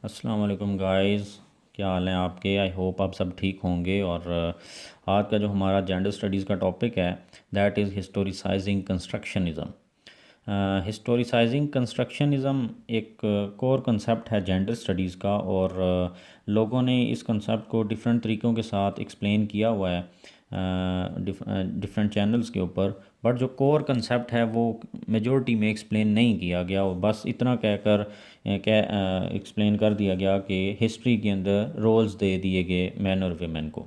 अस्सलाम वालेकुम गाइस। क्या हाल है आपके? आई होप आप सब ठीक होंगे। और आज का जो हमारा जेंडर स्टडीज़ का टॉपिक है दैट इज़ हिस्टोरिसाइजिंग कंस्ट्रक्शनिज़म। हिस्टोरिसाइजिंग कंस्ट्रक्शनिज़म एक कोर कंसेप्ट है जेंडर स्टडीज़ का, और लोगों ने इस कंसेप्ट को डिफरेंट तरीक़ों के साथ एक्सप्लेन किया हुआ है डिफरेंट चैनल्स के ऊपर। बट जो कोर कंसेप्ट है वो मेजॉरिटी में एक्सप्लेन नहीं किया गया, और बस इतना कहकर एक्सप्लेन कर दिया गया कि हिस्ट्री के अंदर रोल्स दे दिए गए मैन और वीमेन को।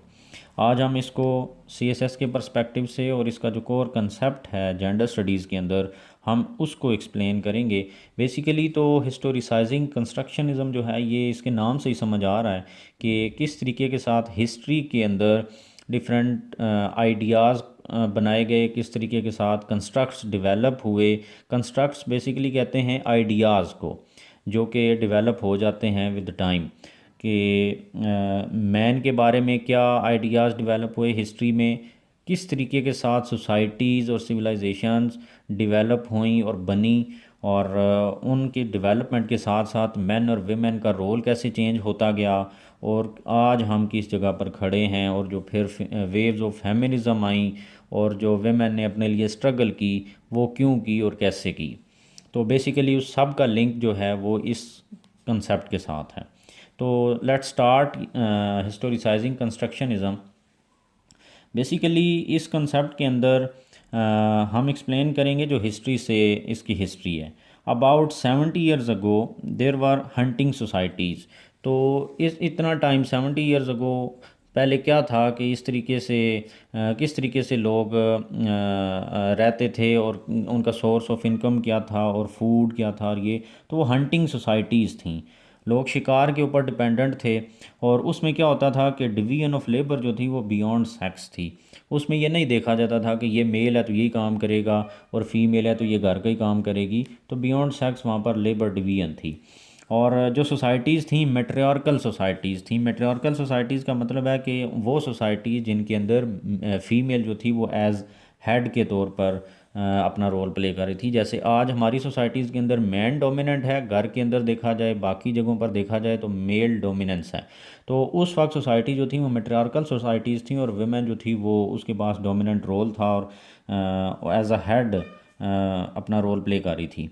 आज हम इसको सीएसएस के पर्सपेक्टिव से और इसका जो कोर कंसेप्ट है जेंडर स्टडीज़ के अंदर हम उसको एक्सप्लेन करेंगे। बेसिकली तो हिस्टोरिसाइजिंग कंस्ट्रक्शनिज़म जो है ये इसके नाम से ही समझ आ रहा है कि किस तरीके के साथ हिस्ट्री के अंदर डिफरेंट आइडियाज़ बनाए गए, किस तरीके के साथ कंस्ट्रक्ट्स डेवलप हुए। कंस्ट्रक्ट्स बेसिकली कहते हैं आइडियाज़ को जो कि डेवलप हो जाते हैं विद टाइम, कि मैन के बारे में क्या आइडियाज़ डेवलप हुए हिस्ट्री में, किस तरीके के साथ सोसाइटीज़ और सिविलाइजेशंस डेवलप हुई और बनी, और उनके डेवलपमेंट के साथ साथ मैन और वेमेन का रोल कैसे चेंज होता गया, और आज हम किस जगह पर खड़े हैं, और जो फिर वेव्स ऑफ फेमिनिज़म आई और जो वेमेन ने अपने लिए स्ट्रगल की वो क्यों की और कैसे की। तो बेसिकली उस सब का लिंक जो है वो इस कंसेप्ट के साथ है। तो लेट्स स्टार्ट हिस्टोरिसाइजिंग कंस्ट्रक्शनिज़म। बेसिकली इस कंसेप्ट के अंदर हम एक्सप्लेन करेंगे जो हिस्ट्री से इसकी हिस्ट्री है। About 70 years ago there were hunting societies. तो इस इतना टाइम 70 ईयर्स अगो पहले क्या था कि इस तरीके से किस तरीके से लोग रहते थे, और उनका सोर्स ऑफ इनकम क्या था और फूड क्या था, और ये तो वो हंटिंग सोसाइटीज़ थी। लोग शिकार के ऊपर डिपेंडेंट थे, और उसमें क्या होता था कि डिवीजन ऑफ लेबर जो थी वो बियॉन्ड सेक्स थी। उसमें ये नहीं देखा जाता था कि ये मेल है तो यही काम करेगा और फीमेल है तो ये घर का ही काम करेगी। तो बियॉन्ड सेक्स वहाँ पर लेबर डिवीजन थी। और जो सोसाइटीज़ थी मैट्रियार्कल सोसाइटीज़ थी। मैट्रियार्कल सोसाइटीज़ का मतलब है कि वो सोसाइटी जिनके अंदर फ़ीमेल जो थी वो एज़ हेड के तौर पर अपना रोल प्ले कर रही थी। जैसे आज हमारी सोसाइटीज़ के अंदर मैन डोमिनेंट है, घर के अंदर देखा जाए, बाकी जगहों पर देखा जाए तो मेल डोमिनेंस है। तो उस वक्त सोसाइटी जो थी वो मैट्रियार्कल सोसाइटीज़ थी, और वुमेन जो थी वो उसके पास डोमिनेंट रोल था, और एज अ हेड अपना रोल प्ले कर रही थी।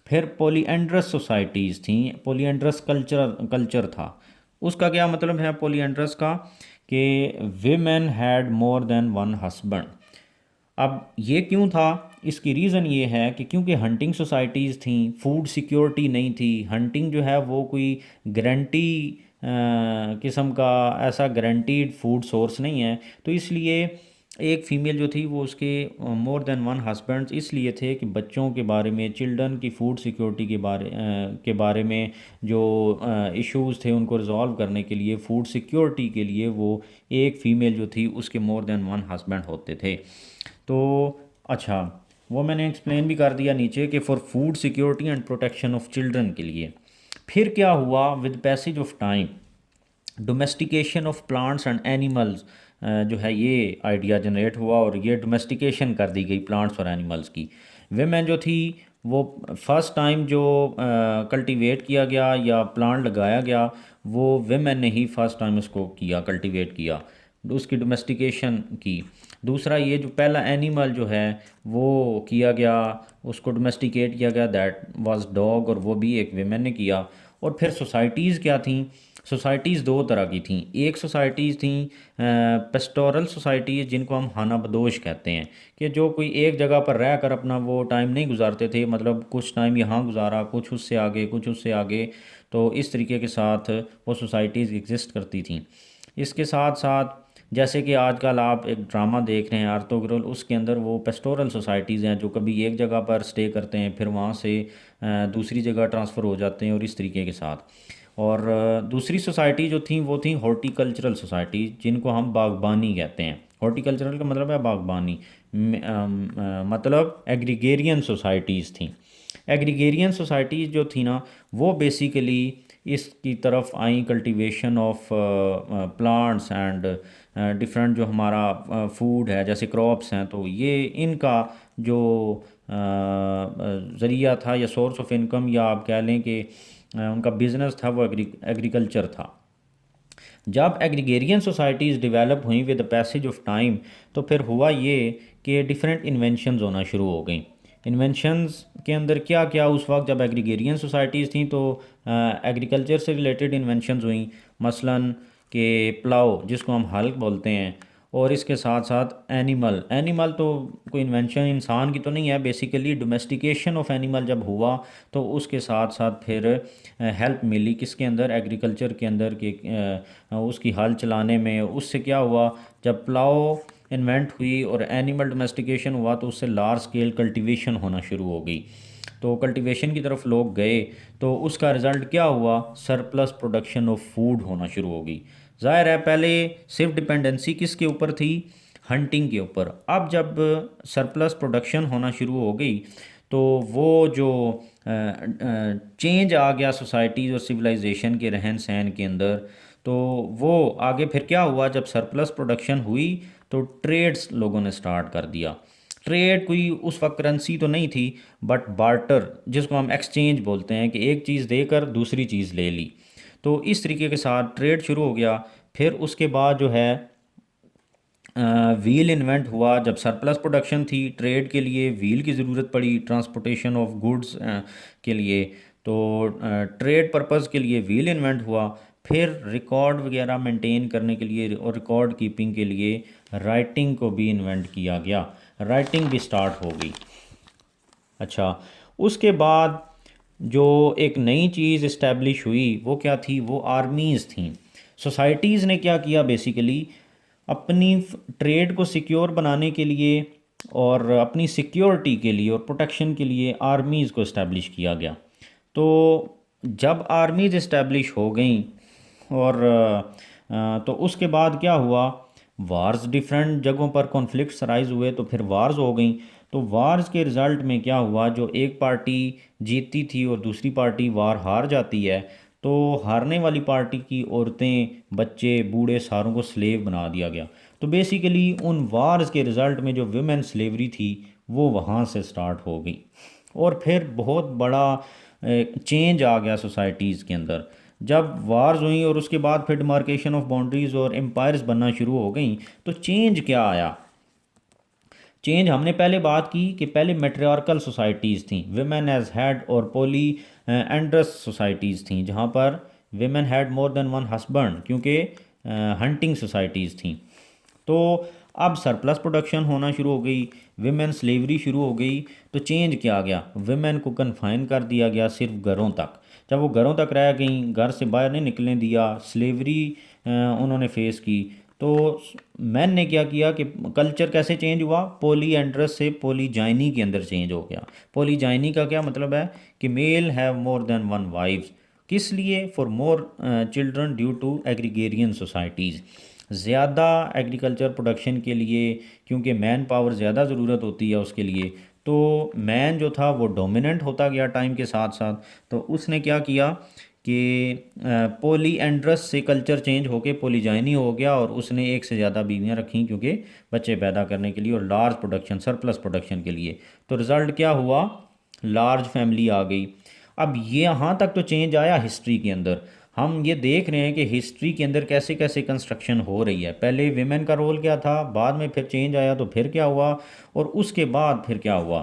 फिर पोलीएंड्रस सोसाइटीज़ थी। पोलीएंड्रस कल्चर था। उसका क्या मतलब है पोलीएंड्रस का? कि women had more than one husband. अब ये क्यों था? इसकी रीज़न ये है कि क्योंकि हंटिंग सोसाइटीज़ थी, फूड सिक्योरिटी नहीं थी। हंटिंग जो है वो कोई गारंटी किस्म का ऐसा गारंटीड फूड सोर्स नहीं है। तो इसलिए एक फ़ीमेल जो थी वो उसके मोर देन वन हस्बैंड्स इसलिए थे कि बच्चों के बारे में, चिल्ड्रन की फूड सिक्योरिटी के बारे में जो इश्यूज़ थे उनको रिजॉल्व करने के लिए, फूड सिक्योरिटी के लिए वो एक फ़ीमेल जो थी उसके मोर देन वन हस्बैंड होते थे। तो अच्छा, वो मैंने एक्सप्लेन भी कर दिया नीचे कि for food security and protection of children के लिए। फिर क्या हुआ with passage of time? Domestication of plants and animals जो है ये आइडिया जनरेट हुआ, और ये डोमेस्टिकेशन कर दी गई प्लांट्स और एनिमल्स की। वेमेन जो थी वो फर्स्ट टाइम जो कल्टीवेट किया गया या प्लांट लगाया गया, वो वेमेन ने ही फर्स्ट टाइम उसको किया, कल्टीवेट किया, उसकी डोमेस्टिकेशन की। दूसरा, ये जो पहला एनिमल जो है वो किया गया, उसको डोमेस्टिकेट किया गया, दैट वाज डॉग, और वो भी एक वेमेन ने किया। और फिर सोसाइटीज़ क्या थी? सोसाइटीज़ दो तरह की थी। एक सोसाइटीज़ थी पेस्टोरल सोसाइटीज़, जिनको हम खाना बदोश कहते हैं, कि जो कोई एक जगह पर रह कर अपना वो टाइम नहीं गुजारते थे, मतलब कुछ टाइम यहाँ गुजारा, कुछ उससे आगे, कुछ उससे आगे। तो इस तरीके के साथ वो सोसाइटीज़ एग्जिस्ट करती थी। इसके साथ साथ जैसे कि आजकल आप एक ड्रामा देख रहे हैं आर्थोग्रोल, उसके अंदर वो पेस्टोरल सोसाइटीज़ हैं जो कभी एक जगह पर स्टे करते हैं, फिर वहाँ से दूसरी जगह ट्रांसफ़र हो जाते हैं, और इस तरीके के साथ। और दूसरी सोसाइटी जो थी वो थी हॉर्टिकल्चरल सोसाइटी, जिनको हम बागबानी कहते हैं। हॉर्टिकल्चरल का मतलब है बागबानी, मतलब एग्रीगेरियन सोसाइटीज़ थी। एग्रीगेरियन सोसाइटीज़ जो थी ना वो बेसिकली इसकी तरफ आई, cultivation of plants and different जो हमारा फूड है जैसे क्रॉप्स हैं, तो ये इनका जो ज़रिया था या सोर्स ऑफ इनकम, या आप कह लें कि उनका बिज़नेस था वो एग्रीकल्चर था। जब एग्रीगेरियन सोसाइटीज़ डेवलप हुई with the passage of time, तो फिर हुआ ये कि डिफरेंट इन्वेंशंस होना शुरू हो गई। इन्वेंशंस के अंदर क्या क्या, उस वक्त जब एग्रीगेरियन सोसाइटीज़ थी तो एग्रीकल्चर से रिलेटेड इन्वेंशंस हुई, मसलन कि प्लाव जिसको हम हल बोलते हैं, और इसके साथ साथ एनिमल एनिमल तो कोई इन्वेंशन इंसान की तो नहीं है, बेसिकली डोमेस्टिकेशन ऑफ एनिमल जब हुआ तो उसके साथ साथ फिर हेल्प मिली किसके अंदर, एग्रीकल्चर के अंदर, कि उसकी हल चलाने में। उससे क्या हुआ, जब प्लाव इन्वेंट हुई और एनिमल डोमेस्टिकेशन हुआ तो उससे लार्ज स्केल कल्टीवेशन होना शुरू हो गई। तो कल्टीवेशन की तरफ लोग गए तो उसका रिज़ल्ट क्या हुआ, सरप्लस प्रोडक्शन ऑफ फूड होना शुरू हो गई। ज़ाहिर है पहले सिर्फ डिपेंडेंसी किसके ऊपर थी, हंटिंग के ऊपर। अब जब सरप्लस प्रोडक्शन होना शुरू हो गई तो वो जो चेंज आ गया सोसाइटीज़ और सिविलाइजेशन के रहन सहन के अंदर, तो वो आगे फिर क्या हुआ, जब सरप्लस प्रोडक्शन हुई तो ट्रेड्स लोगों ने स्टार्ट कर दिया। ट्रेड कोई उस वक्त करेंसी तो नहीं थी, बट बार्टर जिसको हम एक्सचेंज बोलते हैं, कि एक चीज़ देकर दूसरी चीज़ ले ली। तो इस तरीके के साथ ट्रेड शुरू हो गया। फिर उसके बाद जो है व्हील इन्वेंट हुआ। जब सरप्लस प्रोडक्शन थी, ट्रेड के लिए व्हील की ज़रूरत पड़ी, ट्रांसपोर्टेशन ऑफ गुड्स के लिए। तो ट्रेड पर्पज़ के लिए व्हील इन्वेंट हुआ। फिर रिकॉर्ड वगैरह मेंटेन करने के लिए और रिकॉर्ड कीपिंग के लिए राइटिंग को भी इन्वेंट किया गया, राइटिंग भी स्टार्ट हो गई। अच्छा, उसके बाद जो एक नई चीज़ इस्टेब्लिश हुई वो क्या थी, वो आर्मीज़ थी। सोसाइटीज़ ने क्या किया, बेसिकली अपनी ट्रेड को सिक्योर बनाने के लिए और अपनी सिक्योरिटी के लिए और प्रोटेक्शन के लिए आर्मीज़ को इस्टेब्लिश किया गया। तो जब आर्मीज़ इस्टेब्लिश हो गई और तो उसके बाद क्या हुआ, वार्स, डिफरेंट जगहों पर कॉन्फ्लिक्ट्स राइज हुए, तो फिर वार्स हो गई। तो वार्स के रिज़ल्ट में क्या हुआ, जो एक पार्टी जीतती थी और दूसरी पार्टी वार हार जाती है, तो हारने वाली पार्टी की औरतें, बच्चे, बूढ़े सारों को स्लेव बना दिया गया। तो बेसिकली उन वार्स के रिज़ल्ट में जो विमेन स्लेवरी थी वो वहाँ से स्टार्ट हो गई। और फिर बहुत बड़ा चेंज आ गया सोसाइटीज़ के अंदर जब वार्स हुई, और उसके बाद फिर डिमार्केशन ऑफ बाउंड्रीज़ और एम्पायर्स बनना शुरू हो गई। तो चेंज क्या आया, चेंज हमने पहले बात की कि पहले मेट्रियार्कल सोसाइटीज़ थी, विमेन एज हेड, और पॉली एंड्रस सोसाइटीज़ थी जहाँ पर women had more than one husband, क्योंकि हंटिंग सोसाइटीज़ थी। तो अब सरप्लस प्रोडक्शन होना शुरू हो गई, विमेन स्लेवरी शुरू हो गई। तो चेंज क्या आ गया, विमेन को कन्फाइन कर दिया गया सिर्फ घरों तक। जब वो घरों तक रह गई, घर से बाहर नहीं निकलने दिया, स्लेवरी उन्होंने फेस की। तो मैन ने क्या किया कि कल्चर कैसे चेंज हुआ, पॉलीएंड्रस से पॉलीजाइनी के अंदर चेंज हो गया। पॉलीजाइनी का क्या मतलब है कि male have more than one wives, किस लिए, for more children due to agrarian societies, ज़्यादा एग्रीकल्चर प्रोडक्शन के लिए, क्योंकि मैन पावर ज़्यादा ज़रूरत होती है उसके लिए। तो मैन जो था वो डोमिनेंट होता गया टाइम के साथ साथ। तो उसने क्या किया कि पोली एंड्रस से कल्चर चेंज होके पोलीजाइनी हो गया, और उसने एक से ज़्यादा बीवियाँ रखी क्योंकि बच्चे पैदा करने के लिए और लार्ज प्रोडक्शन, सरप्लस प्रोडक्शन के लिए। तो रिज़ल्ट क्या हुआ, लार्ज फैमिली आ गई। अब ये यहाँ तक तो चेंज आया हिस्ट्री के अंदर। हम ये देख रहे हैं कि हिस्ट्री के अंदर कैसे कैसे कंस्ट्रक्शन हो रही है। पहले विमेन का रोल क्या था, बाद में फिर चेंज आया, तो फिर क्या हुआ, और उसके बाद फिर क्या हुआ।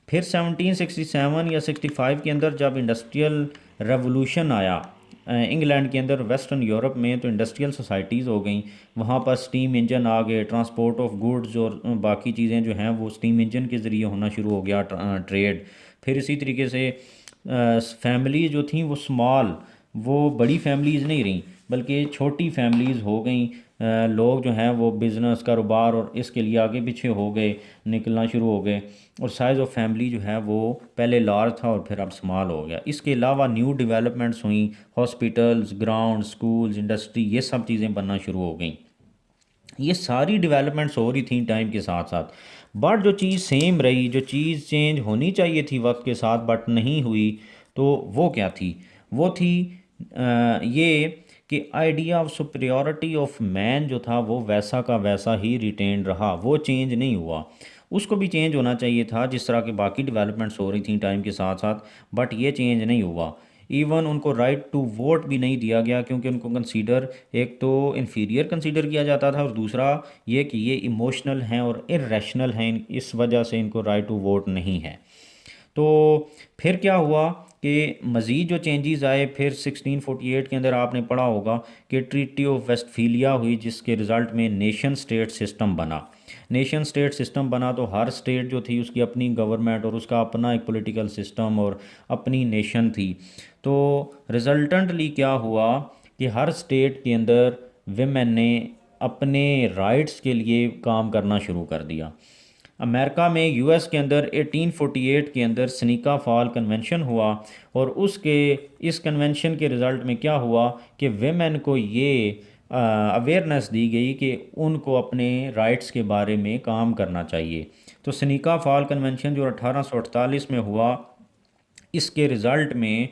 फिर 1767 या 65 के अंदर जब इंडस्ट्रियल रेवोल्यूशन आया इंग्लैंड के अंदर, वेस्टर्न यूरोप में, तो इंडस्ट्रियल सोसाइटीज़ हो गई। वहाँ पर स्टीम इंजन आ गए, ट्रांसपोर्ट ऑफ गुड्स और बाकी चीज़ें जो हैं वो स्टीम इंजन के ज़रिए होना शुरू हो गया, ट्रेड। फिर इसी तरीके से फैमिलीज़ जो थी वो स्मॉल, वो बड़ी फैमिलीज़ नहीं रहीं बल्कि छोटी फैमिलीज़ हो गई। लोग जो हैं वो बिज़नेस, कारोबार और इसके लिए आगे पीछे हो गए, निकलना शुरू हो गए, और साइज़ ऑफ फैमिली जो है वो पहले लार्ज था और फिर अब स्मॉल हो गया। इसके अलावा न्यू डेवलपमेंट्स हुई, हॉस्पिटल्स, ग्राउंड, स्कूल्स, इंडस्ट्री, ये सब चीज़ें बनना शुरू हो गई। ये सारी डेवलपमेंट्स हो रही थी टाइम के साथ साथ, बट जो चीज़ सेम रही, जो चीज़ चेंज होनी चाहिए थी वक्त के साथ बट नहीं हुई, तो वो क्या थी, वो थी ये कि आइडिया ऑफ सुपरियॉरिटी ऑफ मैन जो था वो वैसा का वैसा ही रिटेन रहा, वो चेंज नहीं हुआ। उसको भी चेंज होना चाहिए था जिस तरह के बाकी डेवलपमेंट्स हो रही थी टाइम के साथ साथ, बट ये चेंज नहीं हुआ। इवन उनको राइट टू वोट भी नहीं दिया गया, क्योंकि उनको कंसीडर, एक तो इन्फीरियर कंसीडर किया जाता था और दूसरा ये कि ये इमोशनल हैं और इरेशनल हैं, इस वजह से इनको राइट टू वोट नहीं है। तो फिर क्या हुआ कि मज़ीद जो चेंजेस आए, फिर 1648 के अंदर आपने पढ़ा होगा कि ट्रीटी ऑफ वेस्टफीलिया हुई, जिसके रिज़ल्ट में नेशन स्टेट सिस्टम बना। नेशन स्टेट सिस्टम बना तो हर स्टेट जो थी उसकी अपनी गवर्नमेंट और उसका अपना एक पॉलिटिकल सिस्टम और अपनी नेशन थी। तो रिजल्टेंटली क्या हुआ कि हर स्टेट के अंदर विमेन ने अपने राइट्स के लिए काम करना शुरू कर दिया। अमेरिका में, यूएस के अंदर 1848 के अंदर सनीका फॉल कन्वेंशन हुआ, और उसके इस कन्वेंशन के रिज़ल्ट में क्या हुआ कि वेमेन को ये अवेयरनेस दी गई कि उनको अपने राइट्स के बारे में काम करना चाहिए। तो सनीका फॉल कन्वेंशन जो 1848 में हुआ, इसके रिज़ल्ट में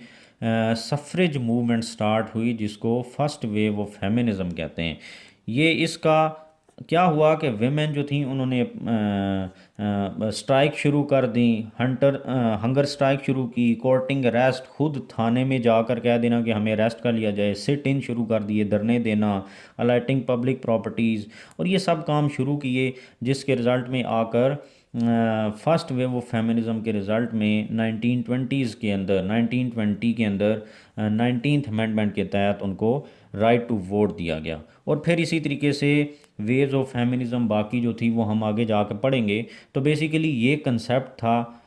सफ्रेज मूवमेंट स्टार्ट हुई, जिसको फर्स्ट वेव ऑफ फेमिनिज़म कहते हैं। ये इसका क्या हुआ कि वेमेन जो थी उन्होंने स्ट्राइक शुरू कर दी, हंगर स्ट्राइक शुरू की, कोर्टिंग अरेस्ट, खुद थाने में जाकर कह देना कि हमें अरेस्ट कर लिया जाए, सिट इन शुरू कर दिए, धरने देना, अलाइटिंग पब्लिक प्रॉपर्टीज़, और ये सब काम शुरू किए, जिसके रिज़ल्ट में आकर फर्स्ट वेव ऑफ फेमिनिज़म के रिज़ल्ट में 1920s के अंदर, 1920 के अंदर 19th अमेंडमेंट के तहत उनको राइट टू वोट दिया गया। और फिर इसी तरीके से वेव्स ऑफ फेमिनिज़म बाकी जो थी वो हम आगे जाकर पढ़ेंगे। तो बेसिकली ये कंसेप्ट था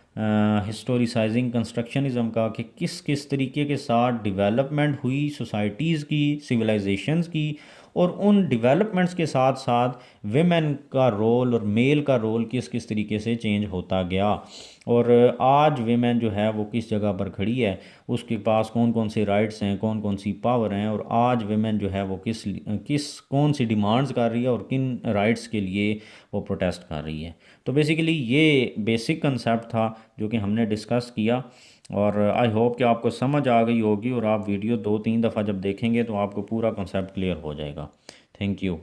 हिस्टोरिसाइजिंग कंस्ट्रक्शनिज़म का, कि किस किस तरीके के साथ डेवलपमेंट हुई सोसाइटीज़ की, सिविलाइजेशंस की, और उन डेवलपमेंट्स के साथ साथ वेमेन का रोल और मेल का रोल किस किस तरीके से चेंज होता गया, और आज वेमेन जो है वो किस जगह पर खड़ी है, उसके पास कौन कौन से राइट्स हैं, कौन कौन सी पावर हैं, और आज वेमेन जो है वो किस किस कौन सी डिमांड्स कर रही है और किन राइट्स के लिए वो प्रोटेस्ट कर रही है। तो बेसिकली ये बेसिक कंसेप्ट था जो कि हमने डिस्कस किया, और आई होप कि आपको समझ आ गई होगी, और आप वीडियो 2-3 दफ़ा जब देखेंगे तो आपको पूरा कॉन्सेप्ट क्लियर हो जाएगा। Thank you.